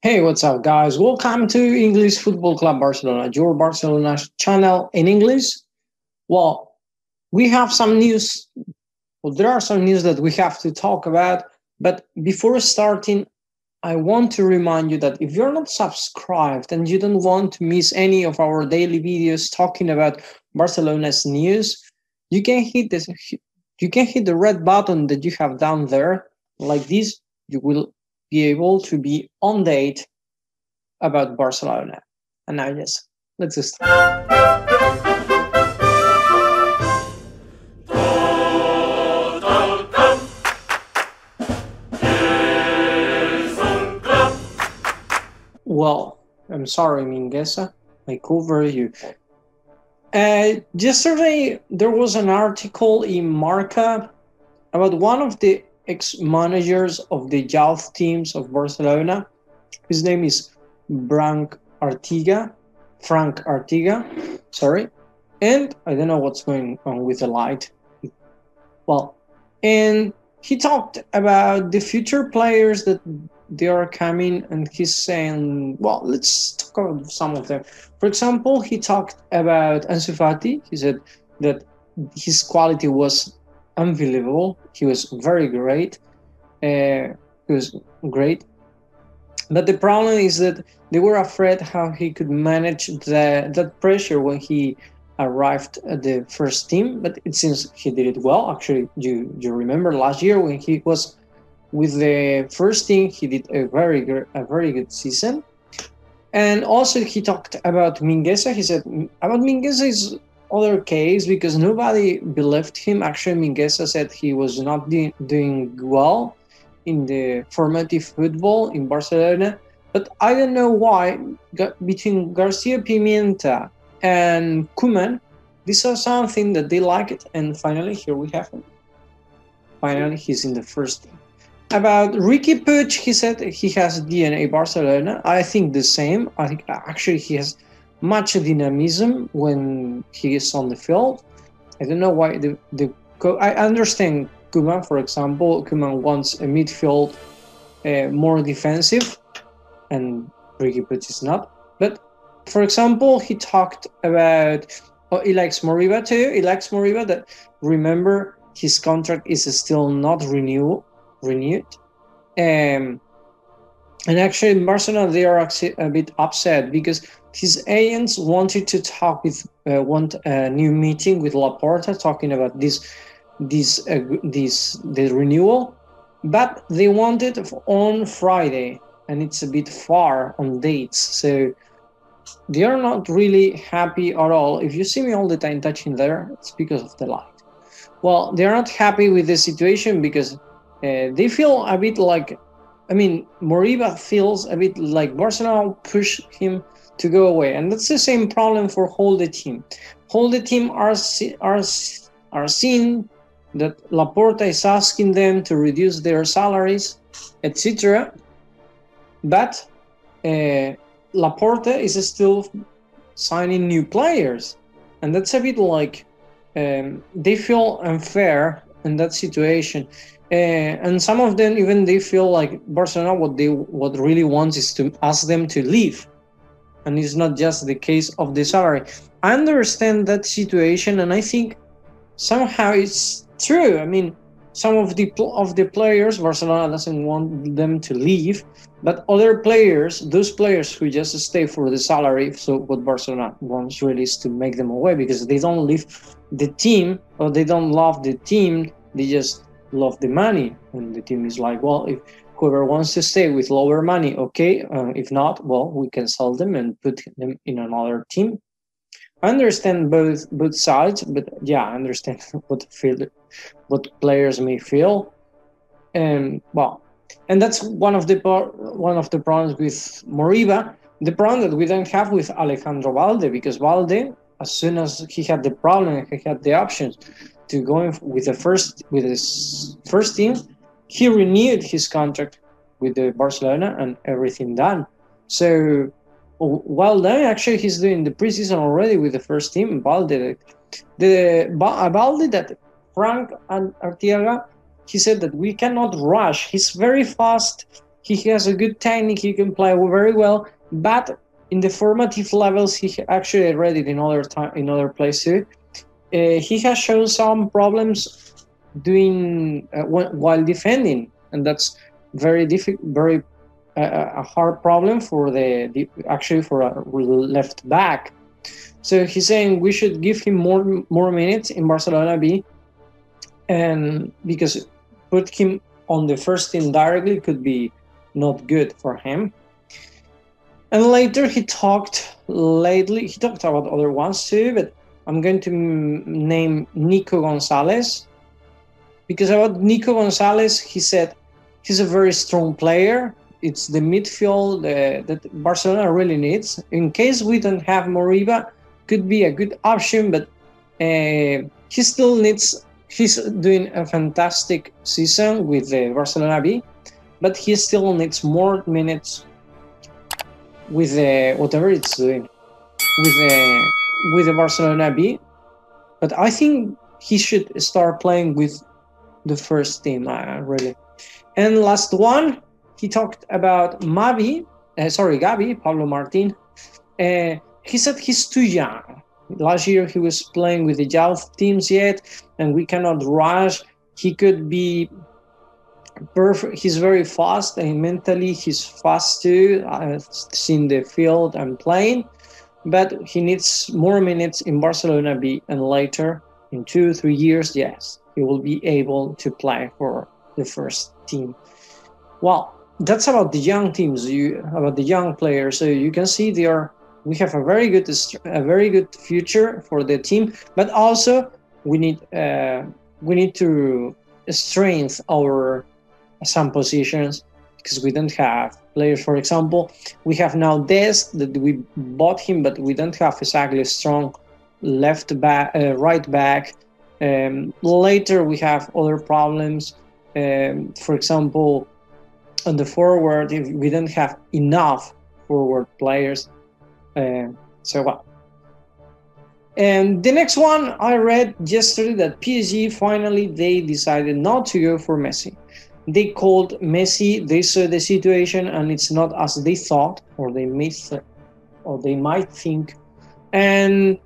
Hey, what's up, guys? Welcome to English Football Club Barcelona, your Barcelona channel in English. Well, we have some news. Well, there are some news that we have to talk about. But before starting, I want to remind you that if you're not subscribed and you don't want to miss any of our daily videos talking about Barcelona's news, you can hit this. You can hit the red button that you have down there, like this. You will be able to be on date about Barcelona. And now, yes, let's start. Well, I'm sorry, Mingueza. I cover you. Yesterday, there was an article in Marca about one of the ex-managers of the youth teams of Barcelona. His name is Frank Artiga. Sorry. And I don't know what's going on with the light. Well, and he talked about the future players that they are coming, and he's saying, well, let's talk about some of them. For example, he talked about Ansu Fati. He said that his quality was unbelievable. He was very great. He was great. But the problem is that they were afraid how he could manage that pressure when he arrived at the first team. But it seems he did it well. Actually, you remember last year when he was with the first team, he did a very good season. And also he talked about Mingueza. He said about Mingueza is other case because nobody believed him. Actually, Mingueza said he was not doing well in the formative football in Barcelona. But I don't know why between Garcia Pimienta and Koeman, this is something that they like it. And finally, here we have him. Finally, he's in the first team. About Ricky Puig, he said he has DNA Barcelona. I think the same. I think actually he has much dynamism when he is on the field. I don't know why I understand Koeman, for example. Koeman wants a midfield more defensive, and Ricky Puig is not. But for example, he talked about he likes Moriba too. He likes Moriba. That remember his contract is still not renewed. And actually in Barcelona they are a bit upset because his agents wanted to talk with want a new meeting with Laporta talking about the renewal, but they want it on Friday, and it's a bit far on dates, so they are not really happy at all. If you see me all the time touching there, it's because of the light. Well, they're not happy with the situation because they feel a bit like, Moriba feels a bit like Barcelona pushed him to go away, and that's the same problem for whole the team. Whole the team are seeing that Laporta is asking them to reduce their salaries, etc. But Laporta is still signing new players, and that's a bit like they feel unfair in that situation. And some of them even they feel like Barcelona what really wants is to ask them to leave, and it's not just the case of the salary. I understand that situation, and I think somehow it's true. I mean, some of the players Barcelona doesn't want them to leave, but other players, those players who just stay for the salary. So what Barcelona wants really is to make them away because they don't leave the team or they don't love the team. They just love the money, and the team is like, well, if whoever wants to stay with lower money, okay. If not, well, we can sell them and put them in another team. I understand both sides, but yeah, I understand what players may feel, and well, and that's one of the problems with Moriba. The problem that we don't have with Alejandro Valde, because Valde, as soon as he had the problem, he had the options to go with his first team, he renewed his contract with the Barcelona and everything done. So while then actually he's doing the preseason already with the first team. Valde that Frank and Artiaga, he said that we cannot rush. He's very fast He has a good technique. He can play very well, but in the formative levels, he actually read it in other places too. He has shown some problems doing while defending, and that's very difficult, very a hard problem for actually for a left back. So he's saying we should give him more minutes in Barcelona B, and because put him on the first team directly could be not good for him. And later he talked about other ones too, but I'm going to name Nico Gonzalez, because about Nico Gonzalez, he said he's a very strong player. It's the midfield that Barcelona really needs. In case we don't have Moriba, could be a good option, but he still needs. He's doing a fantastic season with the Barcelona B, but he still needs more minutes with whatever it's doing with the Barcelona B. But I think he should start playing with the first team, really. And last one, he talked about Gabi, Pablo Martin. He said he's too young. Last year he was playing with the youth teams yet, and we cannot rush. He could be perfect. He's very fast, and mentally he's fast too. I've seen the field and playing, but he needs more minutes in Barcelona B, and later in 2-3 years, yes, he will be able to play for the first team. Well, that's about the young teams, about the young players. So you can see we have a very good future for the team, but also we need to strengthen some positions, because we don't have players. For example, we have now Dest, that we bought him, but we don't have exactly a strong right back. Later we have other problems. For example, on the forward, if we don't have enough forward players. And the next one, I read yesterday that PSG finally they decided not to go for Messi. They called Messi, they saw the situation, and it's not as they thought, or they might think, and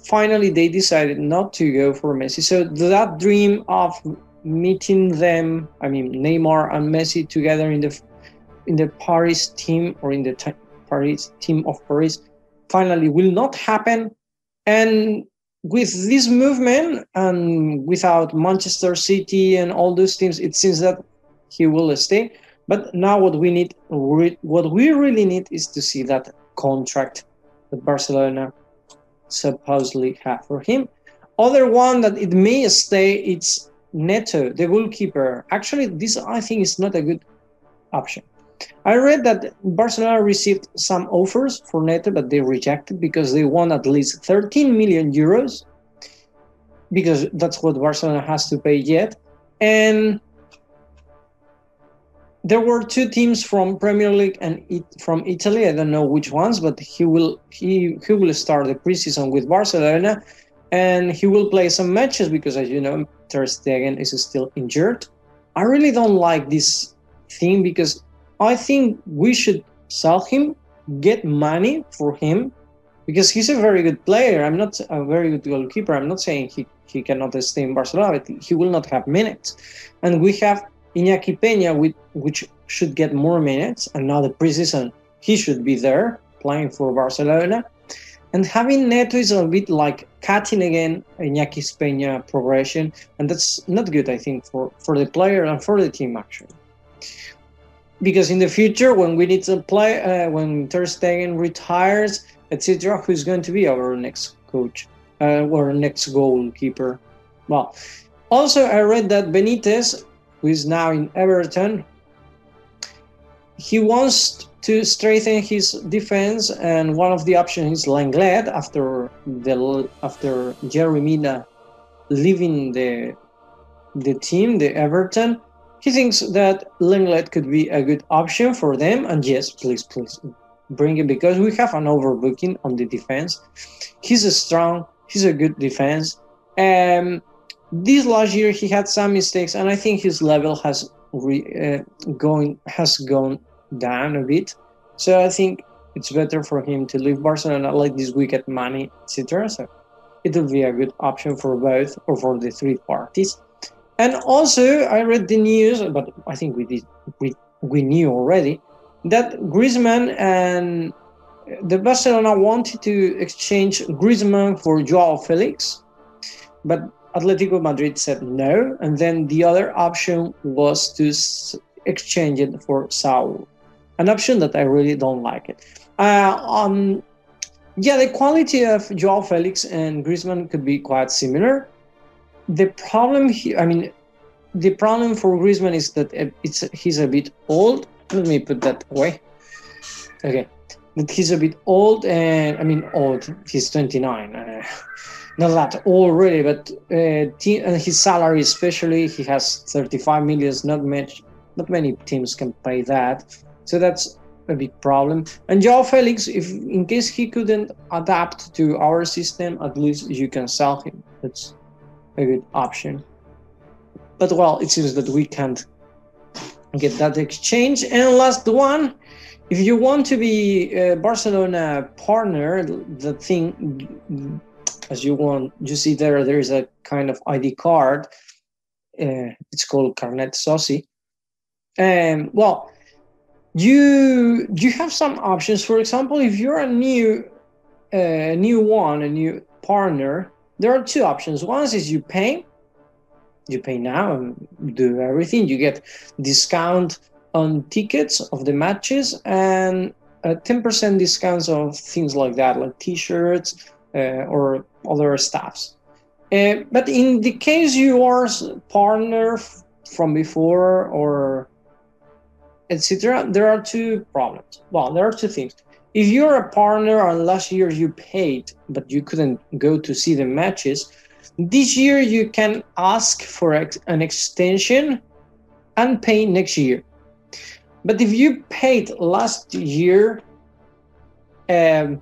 finally they decided not to go for Messi. So that dream of meeting them, I mean Neymar and Messi together in the Paris team, or in the team of Paris, finally will not happen. And with this movement, and without Manchester City and all those teams, it seems that he will stay. But now what we really need is to see that contract that Barcelona supposedly have for him. Other one that it may stay, it's Neto, the goalkeeper. Actually, this I think is not a good option. I read that Barcelona received some offers for Neto, but they rejected because they want at least 13 million euros, because that's what Barcelona has to pay yet. And there were two teams from Premier League and from Italy. I don't know which ones, but he will start the preseason with Barcelona, and he will play some matches because, as you know, Ter Stegen is still injured. I really don't like this thing, because I think we should sell him, get money for him, because he's a very good player. I'm not a very good goalkeeper. I'm not saying he cannot stay in Barcelona, but he will not have minutes. And we have Iñaki Peña, which should get more minutes, and now the preseason he should be there playing for Barcelona. And having Neto is a bit like cutting again Iñaki Peña progression, and that's not good, I think, for the player and for the team, actually. Because in the future, when we need to play, when Ter Stegen retires, etc., who's going to be our next coach or next goalkeeper? Well, also I read that Benitez, who is now in Everton, he wants to strengthen his defense, and one of the options is Lenglet after Jerry Mina leaving the team, the Everton. He thinks that Lenglet could be a good option for them, and yes, please bring it, because we have an overbooking on the defense. He's a good defense. This last year he had some mistakes, and I think his level has has gone down a bit. So I think it's better for him to leave Barcelona, like this weekend money, etc. So it will be a good option for both or for the three parties. And also, I read the news, but I think we knew already that Griezmann and the Barcelona wanted to exchange Griezmann for Joao Felix, but Atletico Madrid said no, and then the other option was to exchange it for Saul, an option that I really don't like it. Yeah, the quality of Joao Felix and Griezmann could be quite similar. The problem here, the problem for Griezmann is that he's a bit old. Let me put that away. Okay, that he's a bit old, and old. He's 29. Not that old really, but his salary, especially, he has 35 million. Not many teams can pay that, so that's a big problem. And Joao Felix, if in case he couldn't adapt to our system, at least you can sell him. That's a good option. But well, it seems that we can't get that exchange. And last one, if you want to be a Barcelona partner, the thing, as you see there is a kind of ID card. It's called Carnet Soci. Well, you have some options. For example, if you're a new partner, there are two options. One is you pay now and do everything. You get discount on tickets of the matches and 10% discounts of things like that, like t-shirts or other stuffs. But in the case you are partner from before or etc., there are two problems. Well, there are two things. If you're a partner and last year you paid, but you couldn't go to see the matches, this year you can ask for an extension and pay next year. But if you paid last year, you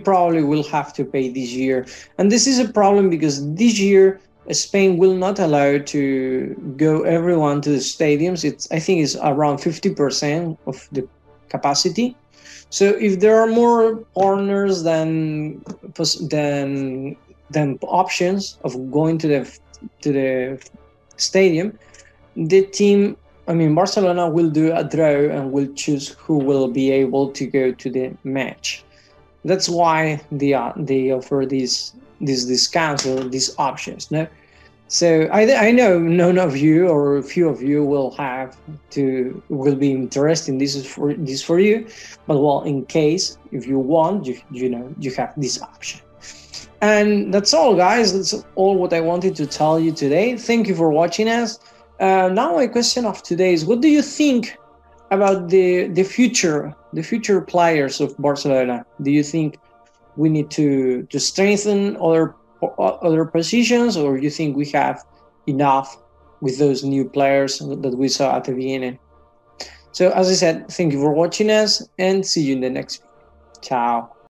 probably will have to pay this year. And this is a problem because this year Spain will not allow to go everyone to the stadiums. I think it's around 50% of the capacity. So if there are more partners than options of going to the stadium, the team, Barcelona will do a draw and will choose who will be able to go to the match. That's why they offer these discounts or these options. No, so I know none of you or a few of you will be interested in this for you, but well, in case if you want, you have this option. And that's all, guys. That's all what I wanted to tell you today. Thank you for watching us. Now my question of today is: what do you think about the future players of Barcelona? Do you think we need to strengthen other positions, or you think we have enough with those new players that we saw at the beginning? So as I said, thank you for watching us and see you in the next video. Ciao.